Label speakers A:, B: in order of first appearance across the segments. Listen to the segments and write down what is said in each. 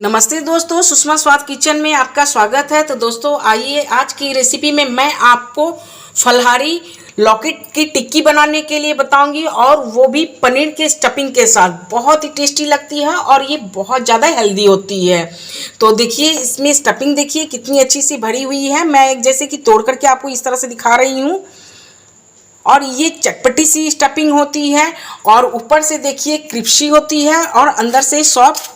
A: नमस्ते दोस्तों, सुषमा स्वाद किचन में आपका स्वागत है। तो दोस्तों आइए, आज की रेसिपी में मैं आपको फलहारी लौकी की टिक्की बनाने के लिए बताऊंगी, और वो भी पनीर के स्टफिंग के साथ। बहुत ही टेस्टी लगती है और ये बहुत ज़्यादा हेल्दी होती है। तो देखिए, इसमें स्टफिंग देखिए कितनी अच्छी सी भरी हुई है। मैं एक जैसे कि तोड़ करके आपको इस तरह से दिखा रही हूँ, और ये चटपटी सी स्टफिंग होती है, और ऊपर से देखिए क्रिस्पी होती है और अंदर से सॉफ्ट।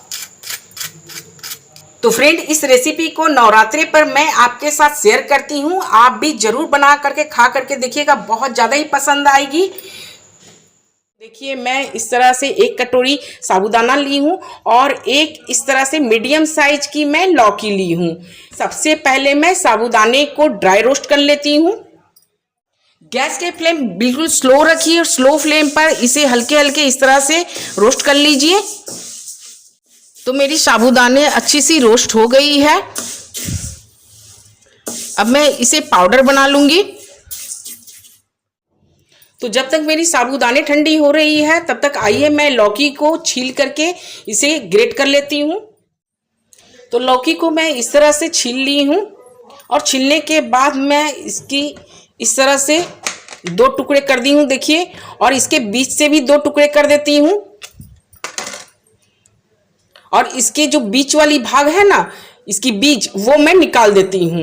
A: तो फ्रेंड, इस रेसिपी को नवरात्रि पर मैं आपके साथ शेयर करती हूँ। आप भी जरूर बना करके खा करके देखिएगा, बहुत ज़्यादा ही पसंद आएगी। देखिए, मैं इस तरह से एक कटोरी साबूदाना ली हूँ और एक इस तरह से मीडियम साइज की मैं लौकी ली हूँ। सबसे पहले मैं साबूदाने को ड्राई रोस्ट कर लेती हूँ। गैस के फ्लेम बिल्कुल स्लो रखिए और स्लो फ्लेम पर इसे हल्के हल्के इस तरह से रोस्ट कर लीजिए। तो मेरी साबूदाने अच्छी सी रोस्ट हो गई है। अब मैं इसे पाउडर बना लूंगी। तो जब तक मेरी साबूदाने ठंडी हो रही है, तब तक आइए मैं लौकी को छील करके इसे ग्रेट कर लेती हूँ। तो लौकी को मैं इस तरह से छील ली हूँ, और छीलने के बाद मैं इसकी इस तरह से दो टुकड़े कर दी हूँ देखिए, और इसके बीच से भी दो टुकड़े कर देती हूँ। और इसके जो बीच वाली भाग है ना, इसकी बीज, वो मैं निकाल देती हूँ।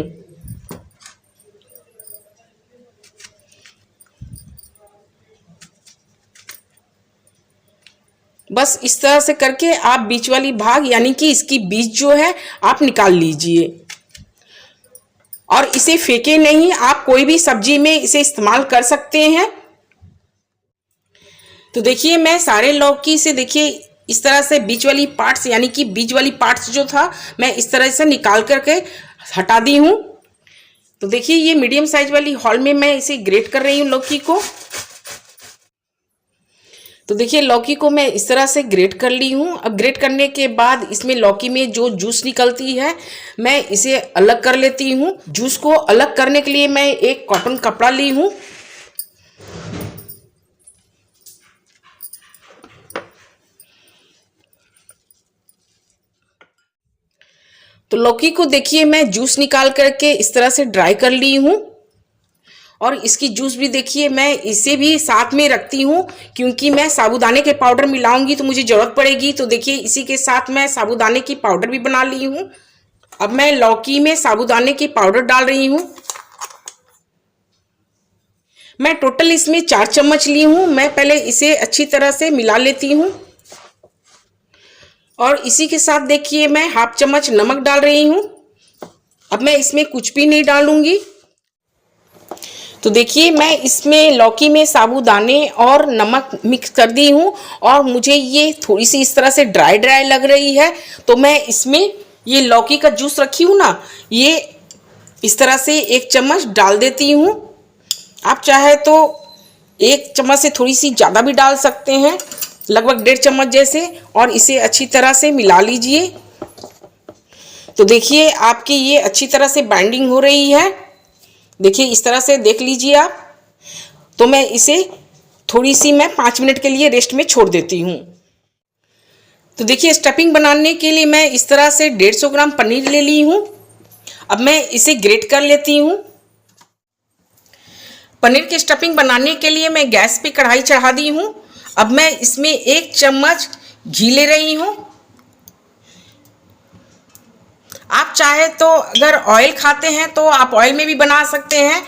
A: बस इस तरह से करके आप बीच वाली भाग यानी कि इसकी बीज जो है आप निकाल लीजिए, और इसे फेंके नहीं। आप कोई भी सब्जी में इसे इस्तेमाल कर सकते हैं। तो देखिए, मैं सारे लौकी से देखिए इस तरह से बीच वाली पार्ट्स यानी कि बीज वाली पार्ट्स जो था, मैं इस तरह से निकाल करके हटा दी हूँ। तो देखिए, ये मीडियम साइज वाली हॉल में मैं इसे ग्रेट कर रही हूँ लौकी को। तो देखिए, लौकी को मैं इस तरह से ग्रेट कर ली हूँ। अब ग्रेट करने के बाद इसमें लौकी में जो जूस निकलती है, मैं इसे अलग कर लेती हूँ। जूस को अलग करने के लिए मैं एक कॉटन कपड़ा ली हूँ। तो लौकी को देखिए, मैं जूस निकाल करके इस तरह से ड्राई कर ली हूँ, और इसकी जूस भी देखिए मैं इसे भी साथ में रखती हूँ, क्योंकि मैं साबूदाने के पाउडर मिलाऊंगी तो मुझे ज़रूरत पड़ेगी। तो देखिए, इसी के साथ मैं साबूदाने की पाउडर भी बना ली हूँ। अब मैं लौकी में साबूदाने की पाउडर डाल रही हूँ। मैं टोटल इसमें 4 चम्मच ली हूँ। मैं पहले इसे अच्छी तरह से मिला लेती हूँ, और इसी के साथ देखिए मैं हाफ चम्मच नमक डाल रही हूँ। अब मैं इसमें कुछ भी नहीं डालूंगी। तो देखिए, मैं इसमें लौकी में साबूदाने और नमक मिक्स कर दी हूँ, और मुझे ये थोड़ी सी इस तरह से ड्राई ड्राई लग रही है। तो मैं इसमें ये लौकी का जूस रखी हूँ ना, ये इस तरह से 1 चम्मच डाल देती हूँ। आप चाहे तो 1 चम्मच से थोड़ी सी ज़्यादा भी डाल सकते हैं, लगभग 1.5 चम्मच जैसे, और इसे अच्छी तरह से मिला लीजिए। तो देखिए, आपकी ये अच्छी तरह से बाइंडिंग हो रही है। देखिए, इस तरह से देख लीजिए आप। तो मैं इसे थोड़ी सी मैं 5 मिनट के लिए रेस्ट में छोड़ देती हूँ। तो देखिए, स्टफिंग बनाने के लिए मैं इस तरह से 150 ग्राम पनीर ले ली हूँ। अब मैं इसे ग्रेट कर लेती हूँ। पनीर की स्टफिंग बनाने के लिए मैं गैस पे कढ़ाई चढ़ा दी हूँ। अब मैं इसमें 1 चम्मच घी ले रही हूँ। आप चाहे तो अगर ऑयल खाते हैं तो आप ऑयल में भी बना सकते हैं,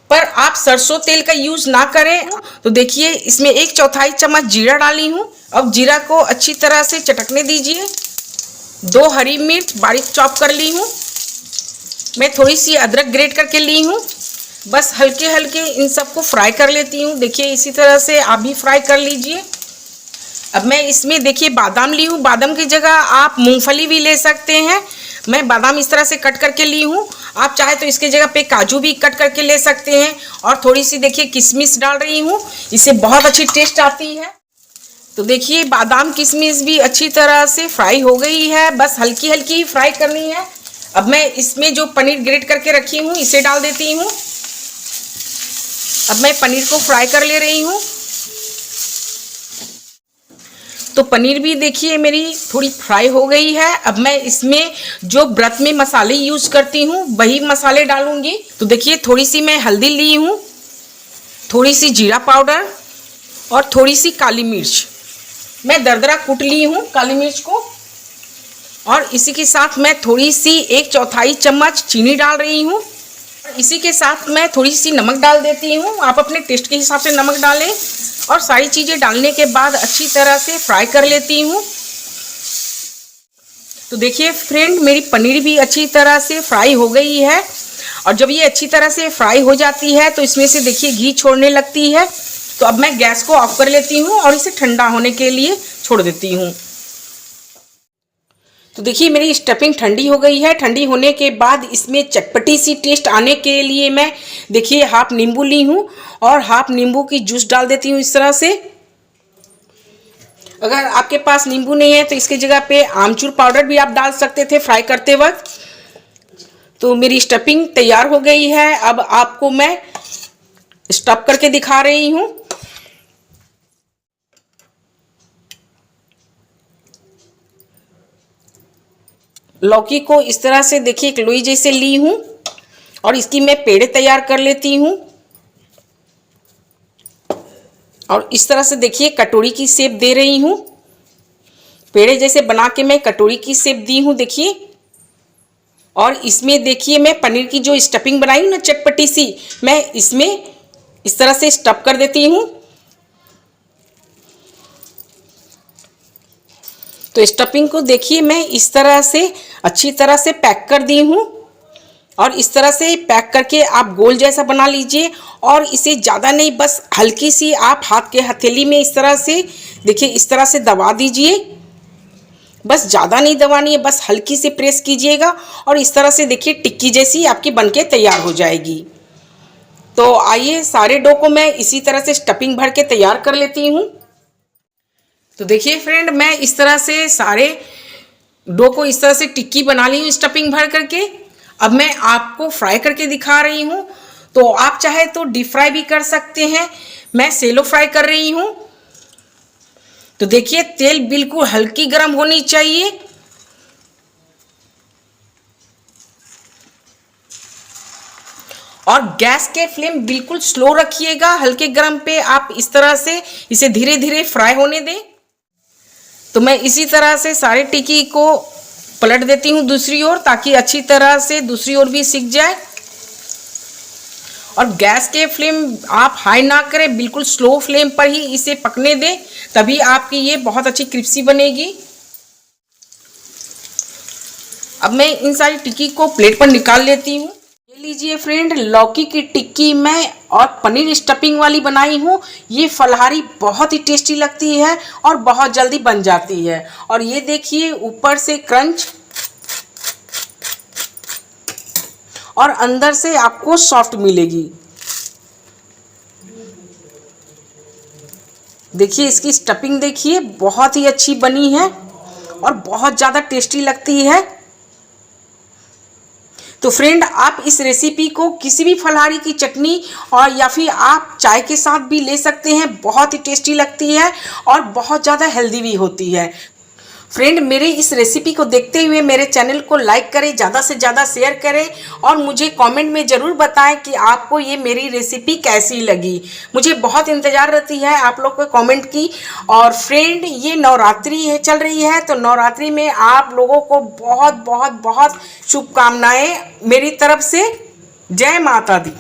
A: पर आप सरसों तेल का यूज़ ना करें। तो देखिए, इसमें 1/4 चम्मच जीरा डाली हूँ। अब जीरा को अच्छी तरह से चटकने दीजिए। 2 हरी मिर्च बारीक चॉप कर ली हूँ। मैं थोड़ी सी अदरक ग्रेट करके ली हूँ। बस हल्के हल्के इन सबको फ्राई कर लेती हूँ। देखिए, इसी तरह से आप भी फ्राई कर लीजिए। अब मैं इसमें देखिए बादाम ली हूँ। बादाम की जगह आप मूंगफली भी ले सकते हैं। मैं बादाम इस तरह से कट करके ली हूँ। आप चाहे तो इसके जगह पे काजू भी कट करके ले सकते हैं, और थोड़ी सी देखिए किशमिश डाल रही हूँ। इससे बहुत अच्छी टेस्ट आती है। तो देखिए, बादाम किशमिश भी अच्छी तरह से फ्राई हो गई है। बस हल्की हल्की ही फ्राई करनी है। अब मैं इसमें जो पनीर ग्रेट करके रखी हूँ इसे डाल देती हूँ। अब मैं पनीर को फ्राई कर ले रही हूँ। तो पनीर भी देखिए मेरी थोड़ी फ्राई हो गई है। अब मैं इसमें जो व्रत में मसाले यूज करती हूँ वही मसाले डालूंगी। तो देखिए थोड़ी सी मैं हल्दी ली हूँ, थोड़ी सी जीरा पाउडर और थोड़ी सी काली मिर्च। मैं दरदरा कूट ली हूँ काली मिर्च को। और इसी के साथ मैं थोड़ी सी 1/4 चम्मच चीनी डाल रही हूँ। इसी के साथ मैं थोड़ी सी नमक डाल देती हूँ। आप अपने टेस्ट के हिसाब से नमक डालें। और सारी चीज़ें डालने के बाद अच्छी तरह से फ्राई कर लेती हूँ। तो देखिए फ्रेंड, मेरी पनीर भी अच्छी तरह से फ्राई हो गई है। और जब ये अच्छी तरह से फ्राई हो जाती है तो इसमें से देखिए घी छोड़ने लगती है। तो अब मैं गैस को ऑफ कर लेती हूँ और इसे ठंडा होने के लिए छोड़ देती हूँ। तो देखिए मेरी स्टफिंग ठंडी हो गई है। ठंडी होने के बाद इसमें चटपटी सी टेस्ट आने के लिए मैं देखिए हाफ नींबू ली हूँ और हाफ नींबू की जूस डाल देती हूँ इस तरह से। अगर आपके पास नींबू नहीं है तो इसकी जगह पे आमचूर पाउडर भी आप डाल सकते थे फ्राई करते वक्त। तो मेरी स्टफिंग तैयार हो गई है। अब आपको मैं स्टफ करके दिखा रही हूँ। लौकी को इस तरह से देखिए एक लोई जैसे ली हूँ और इसकी मैं पेड़े तैयार कर लेती हूँ। और इस तरह से देखिए कटोरी की शेप दे रही हूँ। पेड़े जैसे बना के मैं कटोरी की शेप दी हूँ देखिए। और इसमें देखिए मैं पनीर की जो स्टफिंग बनाई हूँ ना चटपटी सी, मैं इसमें इस तरह से स्टफ कर देती हूँ। तो स्टफिंग को देखिए मैं इस तरह से अच्छी तरह से पैक कर दी हूँ। और इस तरह से पैक करके आप गोल जैसा बना लीजिए। और इसे ज़्यादा नहीं, बस हल्की सी आप हाथ के हथेली में इस तरह से देखिए इस तरह से दबा दीजिए। बस ज़्यादा नहीं दबानी है, बस हल्की से प्रेस कीजिएगा और इस तरह से देखिए टिक्की जैसी आपकी बनके तैयार हो जाएगी। तो आइए सारे डो को मैं इसी तरह से स्टफिंग भर के तैयार कर लेती हूँ। तो देखिए फ्रेंड, मैं इस तरह से सारे डो को इस तरह से टिक्की बना ली हूँ स्टफिंग भर करके। अब मैं आपको फ्राई करके दिखा रही हूँ। तो आप चाहे तो डीप फ्राई भी कर सकते हैं, मैं सेलो फ्राई कर रही हूँ। तो देखिए तेल बिल्कुल हल्की गर्म होनी चाहिए। और गैस के फ्लेम बिल्कुल स्लो रखिएगा, हल्के गर्म पे आप इस तरह से इसे धीरे धीरे फ्राई होने दें। तो मैं इसी तरह से सारे टिक्की को पलट देती हूँ दूसरी ओर, ताकि अच्छी तरह से दूसरी ओर भी सिक जाए। और गैस के फ्लेम आप हाई ना करें, बिल्कुल स्लो फ्लेम पर ही इसे पकने दें, तभी आपकी ये बहुत अच्छी क्रिस्पी बनेगी। अब मैं इन सारी टिक्की को प्लेट पर निकाल लेती हूँ। ये लीजिए फ्रेंड, लौकी की टिक्की मैं और पनीर स्टफिंग वाली बनाई हूँ। ये फलाहारी बहुत ही टेस्टी लगती है और बहुत जल्दी बन जाती है। और ये देखिए ऊपर से क्रंच और अंदर से आपको सॉफ्ट मिलेगी। देखिए इसकी स्टफिंग देखिए बहुत ही अच्छी बनी है और बहुत ज़्यादा टेस्टी लगती है। तो फ्रेंड, आप इस रेसिपी को किसी भी फलाहारी की चटनी और या फिर आप चाय के साथ भी ले सकते हैं। बहुत ही टेस्टी लगती है और बहुत ज़्यादा हेल्दी भी होती है। फ्रेंड, मेरे इस रेसिपी को देखते हुए मेरे चैनल को लाइक करें, ज़्यादा से ज़्यादा शेयर करें और मुझे कमेंट में ज़रूर बताएं कि आपको ये मेरी रेसिपी कैसी लगी। मुझे बहुत इंतज़ार रहती है आप लोग के कमेंट की। और फ्रेंड, ये नवरात्रि है चल रही है, तो नवरात्रि में आप लोगों को बहुत बहुत बहुत शुभकामनाएं मेरी तरफ से। जय माता दी।